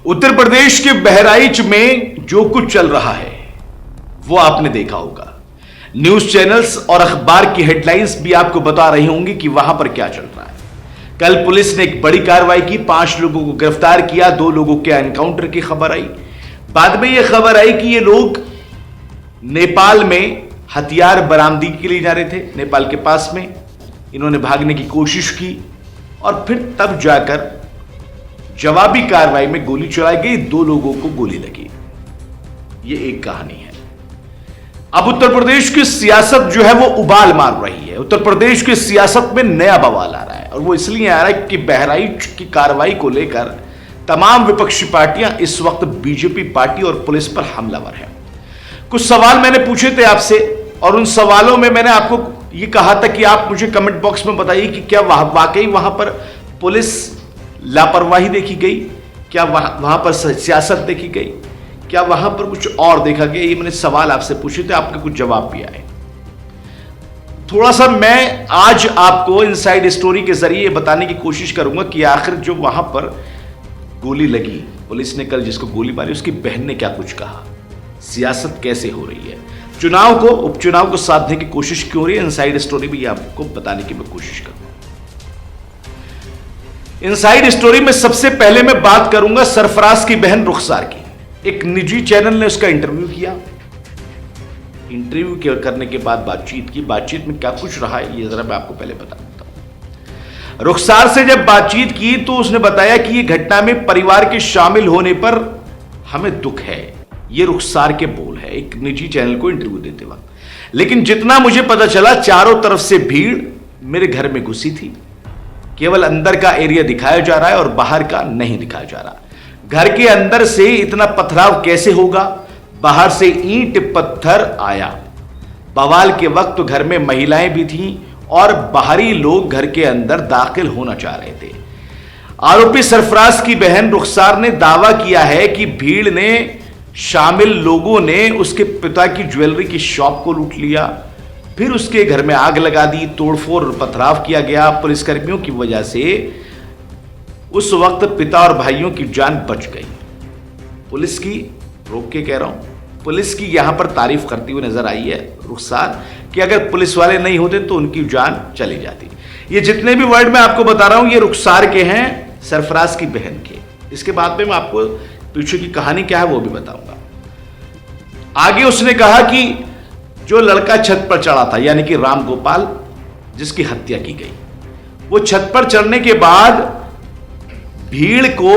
उत्तर प्रदेश के बहराइच में जो कुछ चल रहा है वो आपने देखा होगा। न्यूज चैनल्स और अखबार की हेडलाइंस भी आपको बता रही होंगी कि वहां पर क्या चल रहा है। कल पुलिस ने एक बड़ी कार्रवाई की, 5 लोगों को गिरफ्तार किया, 2 लोगों के एनकाउंटर की खबर आई। बाद में यह खबर आई कि ये लोग नेपाल में हथियार बरामदगी के लिए जा रहे थे। नेपाल के पास में इन्होंने भागने की कोशिश की और फिर तब जाकर जवाबी कार्रवाई में गोली चलाई गई, 2 लोगों को गोली लगी। यह एक कहानी है। अब उत्तर प्रदेश की सियासत जो है वो उबाल मार रही है। उत्तर प्रदेश की सियासत में नया बवाल आ रहा है और वो इसलिए आ रहा है कि बहराइच की कार्रवाई को लेकर तमाम विपक्षी पार्टियां इस वक्त बीजेपी पार्टी और पुलिस पर हमलावर हैं। कुछ सवाल मैंने पूछे थे आपसे और उन सवालों में मैंने आपको ये कहा था कि आप मुझे कमेंट बॉक्स में बताइए कि क्या वाकई वहां पर पुलिस लापरवाही देखी गई, क्या वहां पर सियासत देखी गई, क्या वहां पर कुछ और देखा गया। ये मैंने सवाल आपसे पूछे थे, आपके कुछ जवाब भी आए। थोड़ा सा मैं आज आपको इनसाइड स्टोरी के जरिए बताने की कोशिश करूंगा कि आखिर जो वहां पर गोली लगी, पुलिस ने कल जिसको गोली मारी उसकी बहन ने क्या कुछ कहा, सियासत कैसे हो रही है, चुनाव को उपचुनाव को साधने की कोशिश क्यों हो रही है। इनसाइड स्टोरी भी आपको बताने की मैं कोशिश करूंगा। इनसाइड स्टोरी में सबसे पहले मैं बात करूंगा सरफराज की बहन रुखसार की। एक निजी चैनल ने उसका इंटरव्यू किया। इंटरव्यू करने के बाद बातचीत की। बातचीत में क्या कुछ रहा है ये जरा मैं आपको पहले बता देता हूं। रुखसार से जब बातचीत की तो उसने बताया कि यह घटना में परिवार के शामिल होने पर हमें दुख है। ये रुखसार के बोल है एक निजी चैनल को इंटरव्यू देते वक्त। लेकिन जितना मुझे पता चला चारों तरफ से भीड़ मेरे घर में घुसी थी। केवल अंदर का एरिया दिखाया जा रहा है और बाहर का नहीं दिखाया जा रहा। घर के अंदर से इतना पथराव कैसे होगा, बाहर से ईंट पत्थर आया। बवाल के वक्त तो घर में महिलाएं भी थीं और बाहरी लोग घर के अंदर दाखिल होना चाह रहे थे। आरोपी सरफराज की बहन रुखसार ने दावा किया है कि भीड़ ने शामिल लोगों ने उसके पिता की ज्वेलरी की शॉप को लूट लिया, फिर उसके घर में आग लगा दी, तोड़फोड़ और पथराव किया गया। पुलिसकर्मियों की वजह से उस वक्त पिता और भाइयों की जान बच गई। पुलिस की, रोक के कह रहा हूं, पुलिस की यहां पर तारीफ करती हुई नजर आई है रुखसार कि अगर पुलिस वाले नहीं होते तो उनकी जान चली जाती। ये जितने भी वर्ड मैं आपको बता रहा हूं ये रुखसार के हैं, सरफराज की बहन के। इसके बाद में मैं आपको पीछे की कहानी क्या है वो भी बताऊंगा। आगे उसने कहा कि जो लड़का छत पर चढ़ा था यानी कि राम गोपाल जिसकी हत्या की गई, वो छत पर चढ़ने के बाद भीड़ को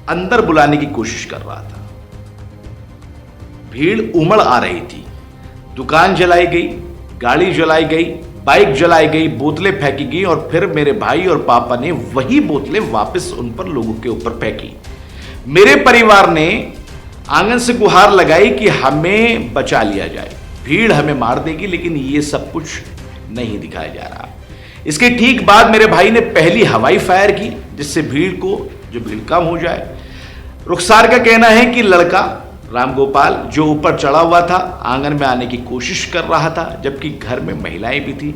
अंदर बुलाने की कोशिश कर रहा था। भीड़ उमड़ आ रही थी। दुकान जलाई गई, गाड़ी जलाई गई, बाइक जलाई गई, बोतलें फेंकी गई और फिर मेरे भाई और पापा ने वही बोतलें वापस उन पर लोगों के ऊपर फेंकी। मेरे परिवार ने आंगन से गुहार लगाई कि हमें बचा लिया जाए, भीड़ हमें मार देगी, लेकिन ये सब कुछ नहीं दिखाया जा रहा। इसके ठीक बाद मेरे भाई ने पहली हवाई फायर की जिससे भीड़ कम हो जाए। रुखसार का कहना है कि लड़का रामगोपाल जो ऊपर चढ़ा हुआ था आंगन में आने की कोशिश कर रहा था जबकि घर में महिलाएं भी थी,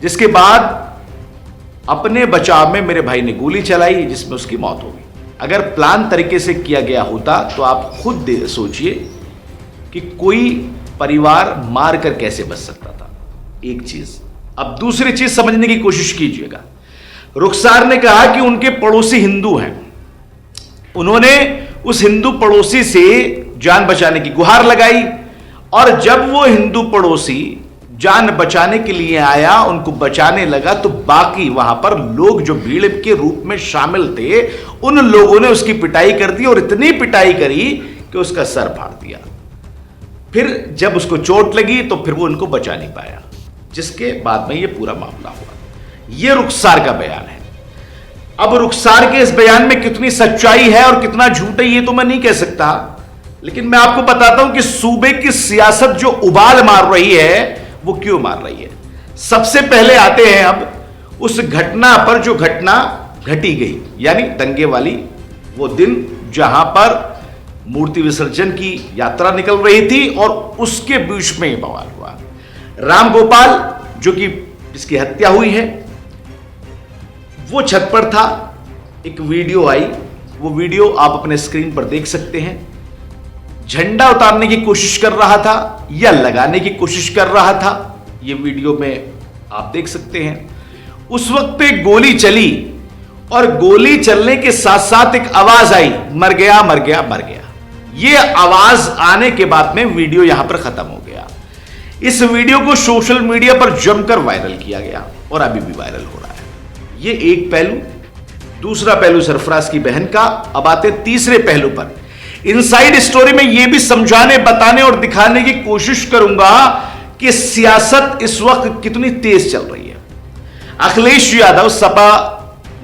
जिसके बाद अपने बचाव में मेरे भाई ने गोली चलाई जिसमें उसकी मौत हो गई। अगर प्लान तरीके से किया गया होता तो आप खुद सोचिए कि कोई परिवार मार कर कैसे बच सकता था। एक चीज। अब दूसरी चीज समझने की कोशिश कीजिएगा। रुखसार ने कहा कि उनके पड़ोसी हिंदू हैं, उन्होंने उस हिंदू पड़ोसी से जान बचाने की गुहार लगाई और जब वो हिंदू पड़ोसी जान बचाने के लिए आया, उनको बचाने लगा, तो बाकी वहां पर लोग जो भीड़ के रूप में शामिल थे उन लोगों ने उसकी पिटाई कर दी और इतनी पिटाई करी कि उसका सर फाड़ दिया। फिर जब उसको चोट लगी तो फिर वो उनको बचा नहीं पाया, जिसके बाद में ये पूरा मामला हुआ। ये रुखसार का बयान है। अब रुखसार के इस बयान में कितनी सच्चाई है और कितना झूठ है ये तो मैं नहीं कह सकता, लेकिन मैं आपको बताता हूं कि सूबे की सियासत जो उबाल मार रही है वो क्यों मार रही है। सबसे पहले आते हैं अब उस घटना पर जो घटना घटी गई, यानी दंगे वाली वो दिन जहां पर मूर्ति विसर्जन की यात्रा निकल रही थी और उसके बीच में बवाल हुआ। राम गोपाल जो कि जिसकी हत्या हुई है वो छत पर था। एक वीडियो आई वो वीडियो आप अपने स्क्रीन पर देख सकते हैं। झंडा उतारने की कोशिश कर रहा था या लगाने की कोशिश कर रहा था, ये वीडियो में आप देख सकते हैं। उस वक्त एक गोली चली और गोली चलने के साथ साथ एक आवाज आई, मर गया मर गया मर गया। यह आवाज आने के बाद में वीडियो यहां पर खत्म हो गया। इस वीडियो को सोशल मीडिया पर जमकर वायरल किया गया और अभी भी वायरल हो रहा है। यह एक पहलू। दूसरा पहलू सरफराज की बहन का। अब आते तीसरे पहलू पर। इनसाइड स्टोरी में यह भी समझाने, बताने और दिखाने की कोशिश करूंगा कि सियासत इस वक्त कितनी तेज चल रही है। अखिलेश यादव सपा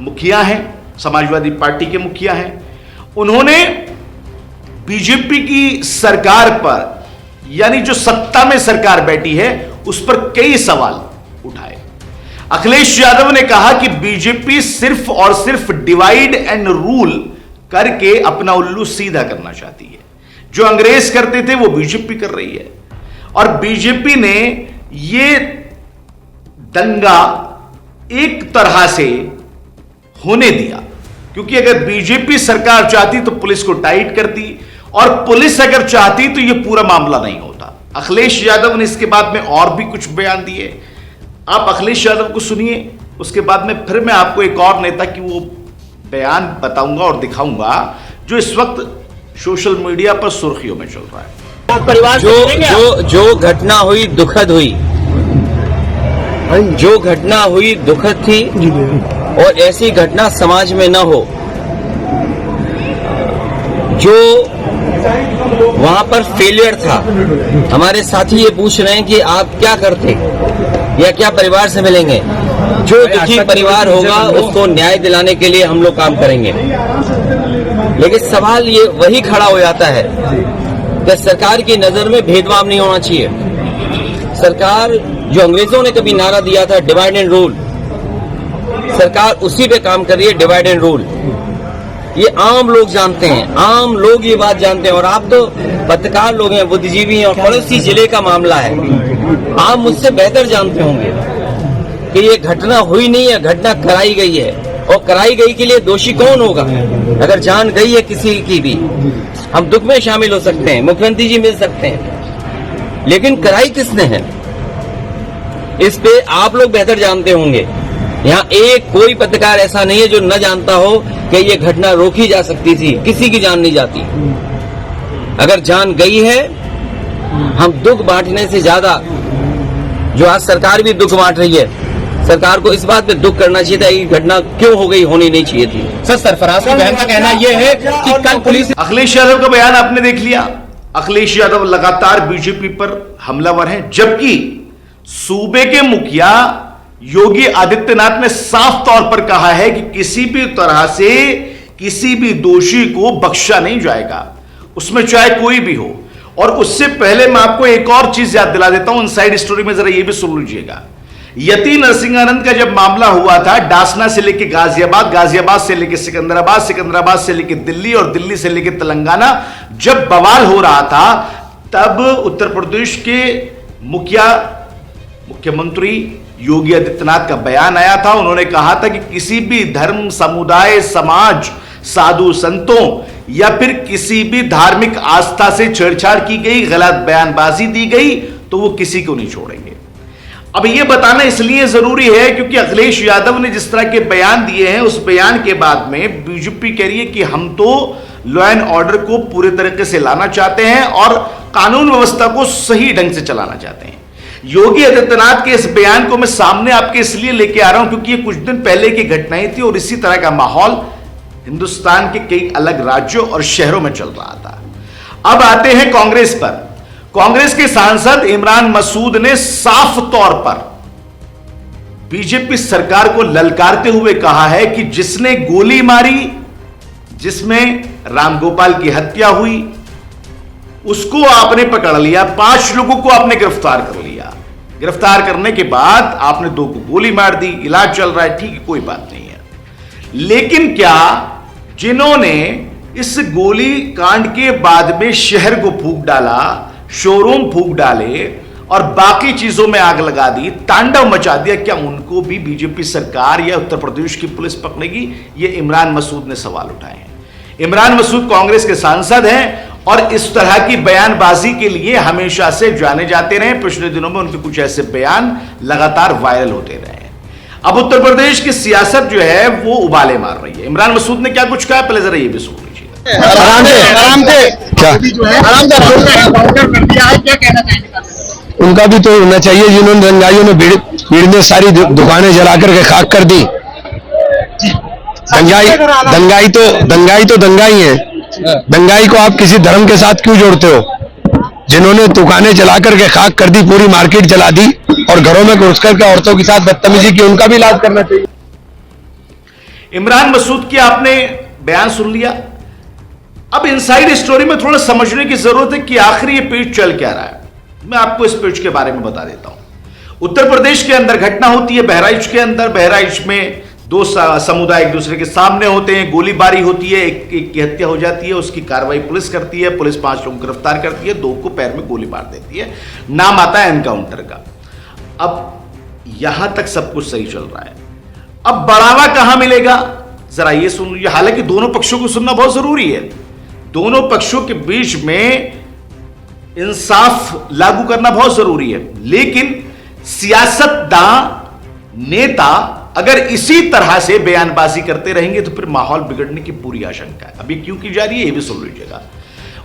मुखिया हैं, समाजवादी पार्टी के मुखिया हैं। उन्होंने बीजेपी की सरकार पर, यानी जो सत्ता में सरकार बैठी है, उस पर कई सवाल उठाए। अखिलेश यादव ने कहा कि बीजेपी सिर्फ और सिर्फ डिवाइड एंड रूल करके अपना उल्लू सीधा करना चाहती है। जो अंग्रेज करते थे वो बीजेपी कर रही है। और बीजेपी ने ये दंगा एक तरह से होने दिया, क्योंकि अगर बीजेपी सरकार चाहती तो पुलिस को टाइट करती, और पुलिस अगर चाहती तो यह पूरा मामला नहीं होता। अखिलेश यादव ने इसके बाद में और भी कुछ बयान दिए। आप अखिलेश यादव को सुनिए, उसके बाद में फिर मैं आपको एक और नेता की वो बयान बताऊंगा और दिखाऊंगा जो इस वक्त सोशल मीडिया पर सुर्खियों में चल रहा है। परिवार जो घटना हुई दुखद हुई, जो घटना हुई दुखद थी, और ऐसी घटना समाज में न हो। जो वहां पर फेलियर था, हमारे साथी ये पूछ रहे हैं कि आप क्या करते या क्या परिवार से मिलेंगे। जो दुखी परिवार होगा उसको न्याय दिलाने के लिए हम लोग काम करेंगे। लेकिन सवाल ये वही खड़ा हो जाता है कि सरकार की नजर में भेदभाव नहीं होना चाहिए। सरकार, जो अंग्रेजों ने कभी नारा दिया था डिवाइड एंड रूल, सरकार उसी पे काम कर रही है, डिवाइड एंड रूल। ये आम लोग जानते हैं, आम लोग ये बात जानते हैं। और आप तो पत्रकार लोग हैं, बुद्धिजीवी हैं, और पड़ोसी जिले का मामला है। आप मुझसे बेहतर जानते होंगे कि ये घटना हुई नहीं है, घटना कराई गई है। और कराई गई के लिए दोषी कौन होगा? अगर जान गई है किसी की भी, हम दुख में शामिल हो सकते हैं, मुख्यमंत्री जी मिल सकते हैं, लेकिन कराई किसने है इस पे आप लोग बेहतर जानते होंगे। यहाँ एक कोई पत्रकार ऐसा नहीं है जो न जानता हो कि ये घटना रोकी जा सकती थी। किसी की जान नहीं जाती। अगर जान गई है, हम दुख बांटने से ज्यादा, जो आज सरकार भी दुख बांट रही है, सरकार को इस बात पे दुख करना चाहिए था कि घटना क्यों हो गई, होनी नहीं चाहिए थी। सर, सरफराज की बहन का कहना यह है कि कल पुलिस। अखिलेश यादव का बयान आपने देख लिया। अखिलेश यादव लगातार बीजेपी पर हमलावर हैं, जबकि सूबे के मुखिया योगी आदित्यनाथ ने साफ तौर पर कहा है कि किसी भी तरह से किसी भी दोषी को बख्शा नहीं जाएगा, उसमें चाहे कोई भी हो। और उससे पहले मैं आपको एक और चीज याद दिला देता हूं, इनसाइड स्टोरी में जरा ये भी सुन लीजिएगा। यति नरसिंहानंद का जब मामला हुआ था, डासना से लेके गाजियाबाद, गाजियाबाद से लेके सिकंदराबाद, सिकंदराबाद से लेके दिल्ली, और दिल्ली से लेके तेलंगाना, जब बवाल हो रहा था, तब उत्तर प्रदेश के मुख्यमंत्री योगी आदित्यनाथ का बयान आया था। उन्होंने कहा था कि किसी भी धर्म, समुदाय, समाज, साधु संतों या फिर किसी भी धार्मिक आस्था से छेड़छाड़ की गई, गलत बयानबाजी दी गई, तो वो किसी को नहीं छोड़ेंगे। अब यह बताना इसलिए जरूरी है क्योंकि अखिलेश यादव ने जिस तरह के बयान दिए हैं, उस बयान के बाद में बीजेपी कह रही है कि हम तो लॉ एंड ऑर्डर को पूरे तरीके से लाना चाहते हैं और कानून व्यवस्था को सही ढंग से चलाना चाहते हैं। योगी आदित्यनाथ के इस बयान को मैं सामने आपके इसलिए लेके आ रहा हूं क्योंकि ये कुछ दिन पहले की घटनाएं थी और इसी तरह का माहौल हिंदुस्तान के कई अलग राज्यों और शहरों में चल रहा था। अब आते हैं कांग्रेस पर। कांग्रेस के सांसद इमरान मसूद ने साफ तौर पर बीजेपी सरकार को ललकारते हुए कहा है कि जिसने गोली मारी, जिसमें रामगोपाल की हत्या हुई, उसको आपने पकड़ लिया, 5 लोगों को आपने गिरफ्तार कर लिया। गिरफ्तार करने के बाद आपने 2 को गोली मार दी, इलाज चल रहा है, ठीक है, कोई बात नहीं है। लेकिन क्या जिन्होंने इस गोली कांड के बाद में शहर को फूंक डाला, शोरूम फूंक डाले और बाकी चीजों में आग लगा दी, तांडव मचा दिया, क्या उनको भी बीजेपी सरकार या उत्तर प्रदेश की पुलिस पकड़ेगी? ये इमरान मसूद ने सवाल उठाए हैं। इमरान मसूद कांग्रेस के सांसद हैं और इस तरह की बयानबाजी के लिए हमेशा से जाने जाते रहे। पिछले दिनों में उनके कुछ ऐसे बयान लगातार वायरल होते रहे। अब उत्तर प्रदेश की सियासत जो है वो उबाले मार रही है। इमरान मसूद ने क्या कुछ कहा, पहले जरा ये भी सुन लीजिए। उनका भी तो होना चाहिए जिन्होंने दंगाइयों ने भीड़ में सारी दुकानें जला करके खाक कर दी। दंगाई तो दंगाई है। दंगाई को आप किसी धर्म के साथ क्यों जोड़ते हो? जिन्होंने दुकानें जला करके खाक कर दी, पूरी मार्केट जला दी और घरों में घुस करके औरतों के साथ बदतमीजी की, उनका भी इलाज करना चाहिए। इमरान मसूद की आपने बयान सुन लिया। अब इनसाइड स्टोरी में थोड़ा समझने की जरूरत है कि आखिर ये पेज चल क्या रहा है। मैं आपको इस पेज के बारे में बता देता हूं। उत्तर प्रदेश के अंदर घटना होती है बहराइच के अंदर। बहराइच में दो समुदाय एक दूसरे के सामने होते हैं, गोलीबारी होती है, एक की हत्या हो जाती है, उसकी कार्रवाई पुलिस करती है। पुलिस 5 लोगों को गिरफ्तार करती है, 2 को पैर में गोली मार देती है। नाम आता है एनकाउंटर का। अब यहां तक सब कुछ सही चल रहा है। अब बढ़ावा कहां मिलेगा, जरा ये सुन लीजिए। हालांकि दोनों पक्षों को सुनना बहुत जरूरी है। दोनों पक्षों के बीच में इंसाफ लागू करना बहुत जरूरी है, लेकिन सियासतदान नेता अगर इसी तरह से बयानबाजी करते रहेंगे तो फिर माहौल बिगड़ने की पूरी आशंका है। अभी क्यों की जा रही है ये भी सुन लीजिएगा।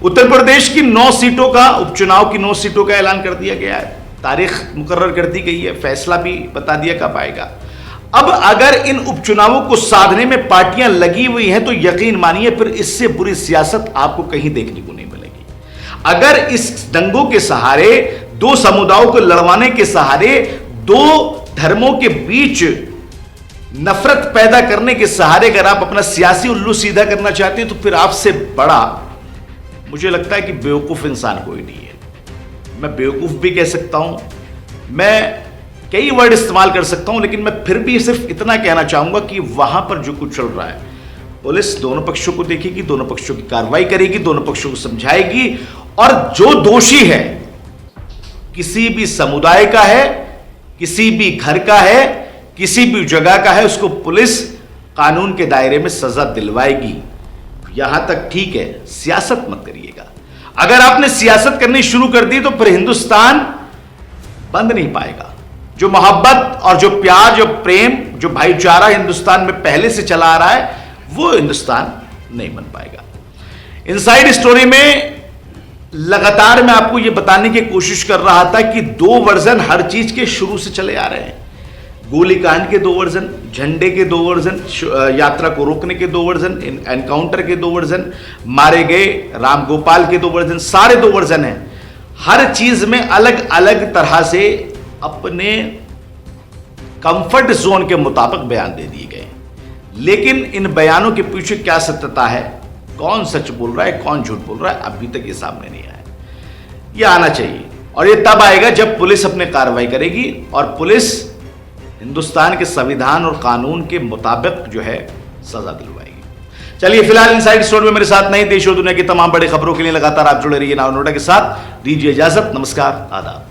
उत्तर प्रदेश की 9 सीटों का, उपचुनाव की 9 सीटों का ऐलान कर दिया गया है। तारीख मुकर्रर कर दी गई है, फैसला भी बता दिया कब आएगा। अब अगर इन उपचुनावों को साधने में पार्टियां लगी हुई हैं तो यकीन मानिए फिर इससे बुरी सियासत आपको कहीं देखने को नहीं मिलेगी। अगर इस दंगों के सहारे, 2 समुदायों को लड़वाने के सहारे, 2 धर्मों के बीच नफरत पैदा करने के सहारे अगर आप अपना सियासी उल्लू सीधा करना चाहते हैं तो फिर आपसे बड़ा मुझे लगता है कि बेवकूफ इंसान कोई नहीं है। मैं बेवकूफ भी कह सकता हूं, मैं कई वर्ड इस्तेमाल कर सकता हूं, लेकिन मैं फिर भी सिर्फ इतना कहना चाहूंगा कि वहां पर जो कुछ चल रहा है, पुलिस दोनों पक्षों को देखेगी, दोनों पक्षों की कार्रवाई करेगी, दोनों पक्षों को समझाएगी और जो दोषी है, किसी भी समुदाय का है, किसी भी घर का है, किसी भी जगह का है, उसको पुलिस कानून के दायरे में सजा दिलवाएगी। यहां तक ठीक है, सियासत मत करिएगा। अगर आपने सियासत करनी शुरू कर दी तो फिर हिंदुस्तान बंद नहीं पाएगा। जो मोहब्बत और जो प्यार, जो प्रेम, जो भाईचारा हिंदुस्तान में पहले से चला आ रहा है, वो हिंदुस्तान नहीं बन पाएगा। इनसाइड स्टोरी में लगातार मैं आपको यह बताने की कोशिश कर रहा था कि 2 वर्जन हर चीज के शुरू से चले आ रहे हैं। गोलीकांड के 2 वर्जन, झंडे के 2 वर्जन, यात्रा को रोकने के 2 वर्जन, एनकाउंटर के 2 वर्जन, मारे गए राम गोपाल के 2 वर्जन, सारे 2 वर्जन हैं। हर चीज में अलग अलग तरह से अपने कंफर्ट जोन के मुताबिक बयान दे दिए गए। लेकिन इन बयानों के पीछे क्या सत्यता है, कौन सच बोल रहा है, कौन झूठ बोल रहा है, अभी तक ये सामने नहीं आया। ये आना चाहिए और ये तब आएगा जब पुलिस अपने कार्रवाई करेगी और पुलिस हिंदुस्तान के संविधान और कानून के मुताबिक जो है सजा दिलवाएगी। चलिए फिलहाल इनसाइड स्टोरी में मेरे साथ नहीं, देश और दुनिया की तमाम बड़ी खबरों के लिए लगातार आप जुड़े रहिए नाउ नोटा के साथ। दीजिए इजाजत, नमस्कार, आदाब।